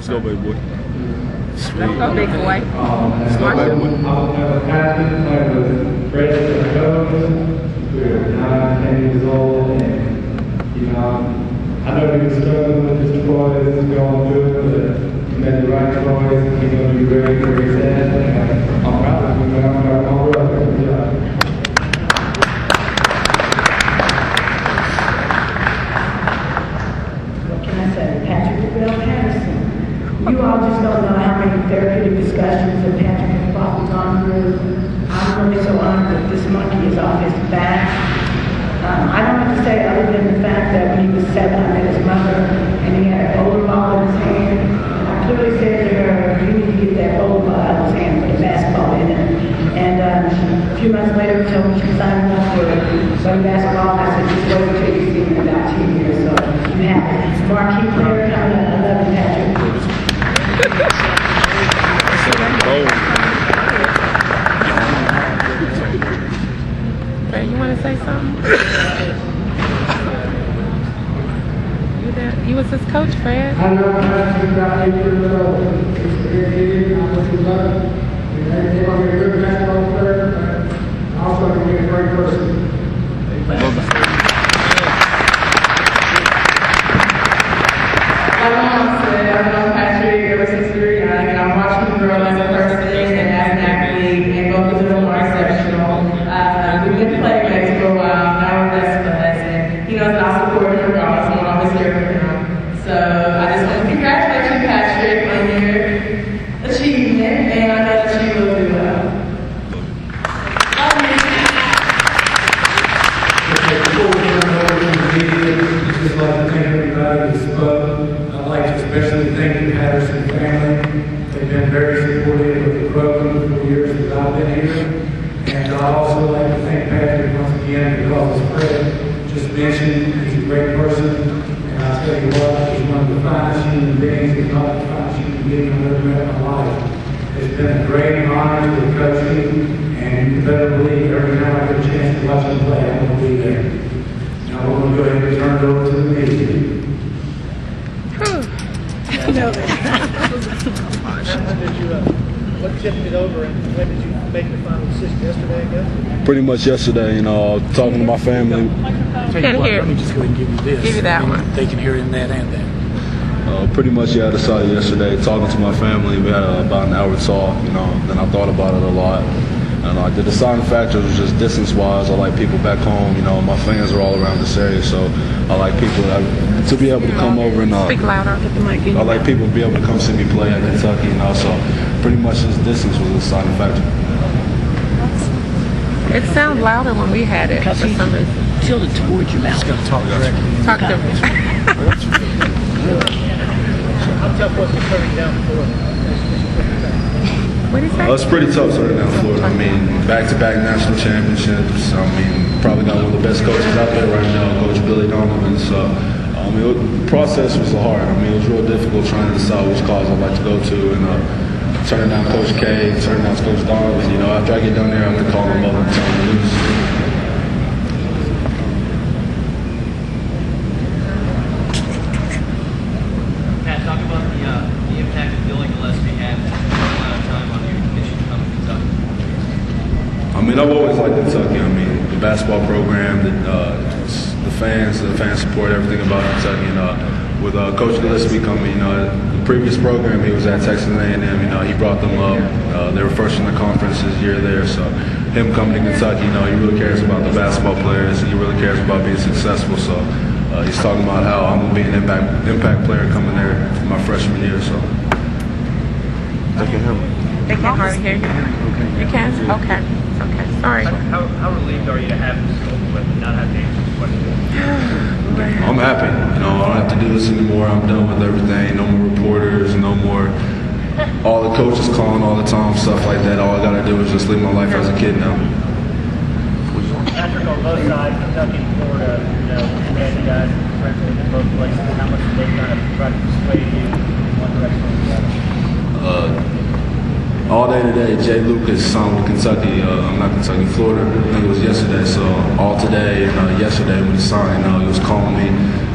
Let's go, baby boy. Sweet. Let's go, big boy. Let's go, baby boy. We're 9, 10 years old, and you know, I know he was struggling with his choice, going through it, but he made the right choice, and he's going to be very, very sad. And I'm proud of him, man. I'm proud of my brother. Good job. What can I say? Patrick Patterson. You all just don't know how many therapeutic discussions that Patrick has probably gone through. I'm really so honored that this monkey is off his back. I don't have to say other than the fact that when he was 7, I met his mother, and he had a bowling ball in his hand. And I clearly said to her, you need to get that bowling ball out of his hand, put a basketball in it. And a few months later, he told me she signed up for playing basketball. I said, just wait until you see him in about 2 years. So you have a marquee player coming up. I love you, Patrick. Fred, you want to say something? You was his coach, Fred. I know Patrick about 8 years old. He's a good kid. I wish he loved it. He's going to be a good basketball player, and also going to be a great person. I've known Patrick ever since we were young, and I'm watching him grow as a person and as an athlete, and both of them are exceptional. We've been playmates for a while, now we're best buds, and he knows that I'll support him regardless, and I'm always here for him. So I just want to congratulate you, Patrick, on your achievement, and I know that you will do well. Before we turn it over to the media, I'd just like to thank everybody who spoke. I'd like to especially thank the Patterson family. They've been very supportive of the program for the years that I've been here. And I'd also like to thank Patrick once again because, as Fred just mentioned, he's a great person. And I'll tell you what, he's one of the finest human beings, if not the finest human being I've ever met in my life. It's been a great honor to coach him, and you better believe every time I get a chance to watch him play, I'm going to be there. Now we're going to go ahead and turn it over to the media. What tipped it over, and when did you make the final decision? Yesterday, I guess? Pretty much yesterday, you know, talking to my family. Can't hear. Let me just go ahead and give you this. Give you that one. They can hear in that and that. Pretty much, yeah, I decided yesterday, talking to my family, we had about an hour talk, you know, then I thought about it a lot. And the deciding factors was just distance-wise. I like people back home, you know, my fans are all around this area, so I like people to be able to come over and Speak louder. Get the mic in. I like people to be able to come see me play at Kentucky, you know, so pretty much just distance was the deciding factor. It sounded louder when we had it for some reason. Tilt it towards your mouth. Just going to talk directly. Talk to me. How tough was it turning down Florida? What did he say? It's pretty tough starting down Florida. I mean, back-to-back national championships. I mean, probably got one of the best coaches out there right now, Coach Billy Donovan. So, the process was hard. I mean, it was real difficult trying to decide which college I'd like to go to. And turning down Coach K, turning down Coach Donovan. You know, after I get down there, I have to call my mother and tell them to lose. Pat, talk about the impact of Billy Gillespie had time on your mission to come to Kentucky. I mean, I've always liked Kentucky. I mean, the basketball program, the fans support, everything about Kentucky. And with Coach Gillespie coming, you know, the previous program he was at Texas A&M, you know, he brought them up. They were first in the conference his year there, so him coming to Kentucky, you know, he really cares about the basketball players. He really cares about being successful. So he's talking about how I'm going to be an impact player coming there for my freshman year. So They can't hardly hear you. You can? Okay. Okay. Sorry. How relieved are you to have this over with and not have to answer this question? I'm happy. You know, I don't have to do this anymore. I'm done with everything. No more reporters. No more all the coaches calling all the time, stuff like that. All I got to do is just live my life as a kid now. Patrick, on both sides, Kentucky and Florida, you know, we had the guys representing in both places. How much did they kind of try to persuade you in one direction or the other? All day today, Jay Lucas signed with Kentucky, Florida. I think it was yesterday. So all today and yesterday when he signed, he was calling me,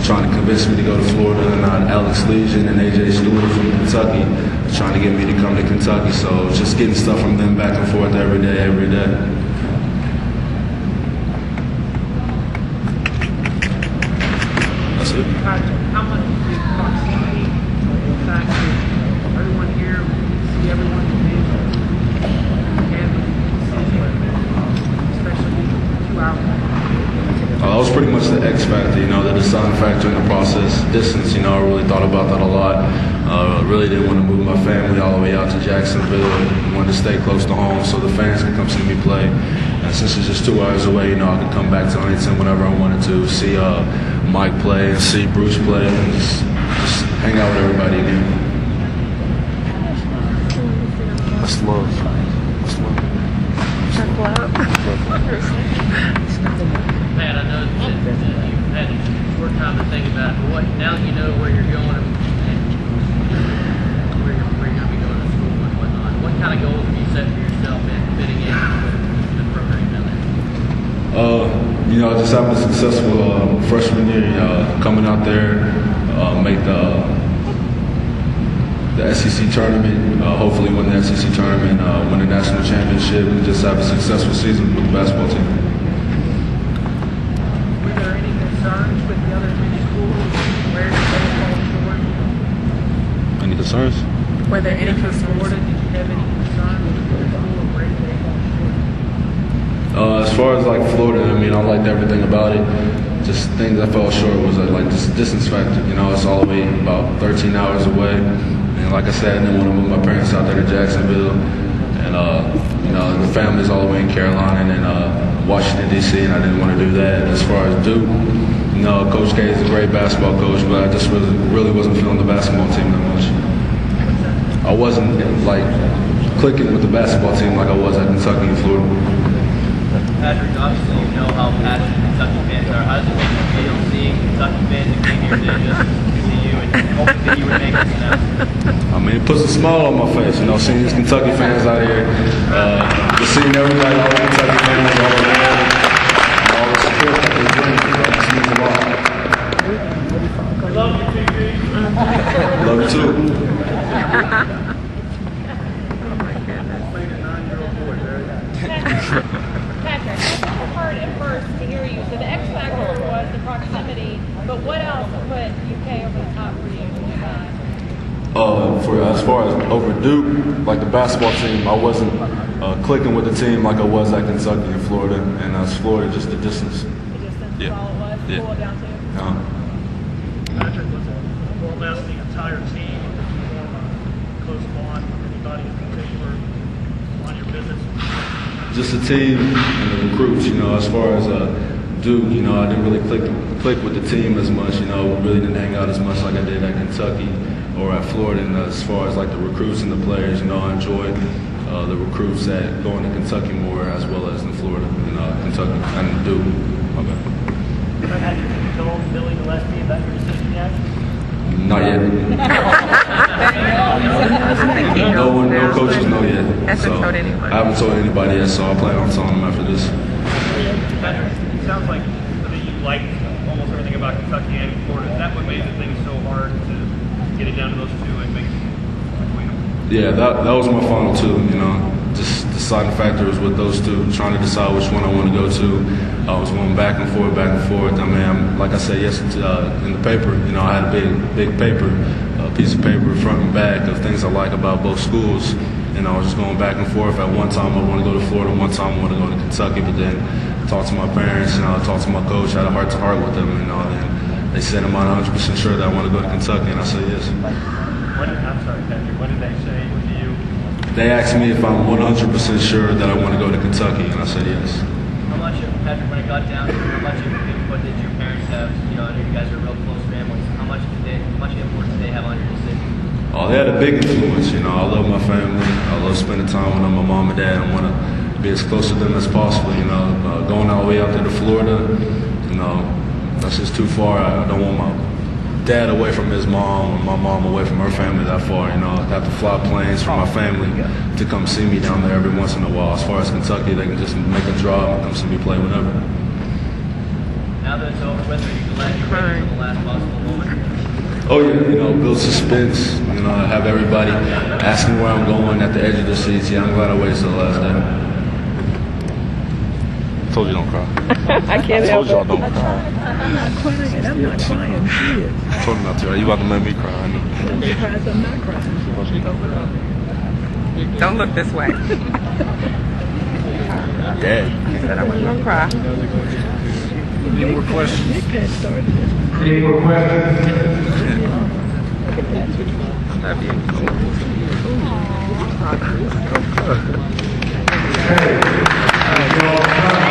trying to convince me to go to Florida, and Alex Legion and AJ Stewart from Kentucky trying to get me to come to Kentucky. So just getting stuff from them back and forth every day. That's it. How much did proximity, the fact that everyone here, see everyone in especially 2 hours? That was pretty much the X factor, the deciding factor in the process. Distance, I really thought about that a lot. Really didn't want to move my family all the way out to Jacksonville. Wanted to stay close to home so the fans could come see me play. And since it's just 2 hours away, I could come back to Huntington whenever I wanted to, see Mike play and see Bruce play and just hang out with everybody again. That's love. Pat, I know that you've had a short time to think about it, but now that you know where you're going and where you're going to be going to school and whatnot, what kind of goals have you set for yourself in fitting in with the program down there? Just having a successful freshman year, coming out there, make the SEC tournament, hopefully win the SEC tournament, win the national championship, and just have a successful season with the basketball team. Were there any concerns with the other three schools? Where did they fall short? Any concerns? Were there any concerns? Florida, did you have any concerns with the school or where did they fall short? As far as Florida, I liked everything about it. Just things I fell short was this distance factor. It's all the way about 13 hours away. And like I said, I didn't want to move my parents out there to Jacksonville. And, the family's all the way in Carolina and then Washington, D.C., and I didn't want to do that. As far as Duke, Coach K is a great basketball coach, but I just really wasn't feeling the basketball team that much. I wasn't, clicking with the basketball team like I was at Kentucky and Florida. Patrick, obviously you know how passionate Kentucky fans are. How does it make you feel seeing Kentucky fans that came here today just to see you and hoping that you would make this announcement? It puts a smile on my face, seeing these Kentucky fans out here, just seeing everybody, all the Kentucky fans, all the love, and all the support that they bring. It just means a lot. Love you, TP. Love you too. Patrick, it was hard at first to hear you. So the X factor was the proximity, but what else put UK over the top for you? As far as over Duke, the basketball team, I wasn't clicking with the team like I was at Kentucky and Florida, and as Florida, just the distance. The distance Yeah. is all it was. Yeah. Cool it down to. Patrick, was it more or less the entire team that you form a close bond with anybody in particular on your visits? Just the team and the recruits, as far as Duke, I didn't really click with the team as much, really didn't hang out as much like I did at Kentucky or at Florida. And as far as the recruits and the players, I enjoyed the recruits that going to Kentucky more as well as in Florida and Kentucky and Duke. Okay. Have you told Billy Gillespie about your decision yet? Not yet. No coaches know yet. Hasn't told anyone. I haven't told anybody yet, so I plan on telling them after this. Patrick, it sounds like you liked almost everything about Kentucky and Florida. That what made the thing so hard to get it down to those two and make between them? Yeah, that was my final two, Just the deciding factor was with those two, trying to decide which one I want to go to. I was going back and forth. Like I said yesterday in the paper, I had a big paper, piece of paper, front and back, of things I like about both schools. And I was just going back and forth. At one time, I want to go to Florida. One time, I want to go to Kentucky. But then I talked to my parents, talked to my coach, had a heart-to-heart with them, and they said, am I 100% sure that I want to go to Kentucky? And I said, yes. I'm sorry, Patrick, what did they say to you? They asked me if I'm 100% sure that I want to go to Kentucky, and I said yes. How much, Patrick, when it got down to how much input did your parents have? I know you guys are real close families. How much influence did they have on your decision? Oh, they had a big influence. I love my family. I love spending time with them, my mom and dad. I want to be as close to them as possible. Going all the way out there to Florida, that's just too far. I don't want my dad away from his mom or my mom away from her family that far. I have to fly planes for my family to come see me down there every once in a while. As far as Kentucky, they can just make a drive and come see me play whenever. Now that it's over with, are you glad you waited until the last possible moment? Oh yeah, build suspense. Have everybody asking where I'm going at the edge of the seats. Yeah, I'm glad I waited till the last day. Told you don't cry. I can't Told help y'all don't cry. I'm not crying. I'm not crying. Shit. Told you not to. You about to make me cry. I know. Surprised I'm not crying. Don't look this way. Dead. He said I wasn't gonna cry. Any more questions? Big Pat started this. Any more questions? Love you. Hey, y'all,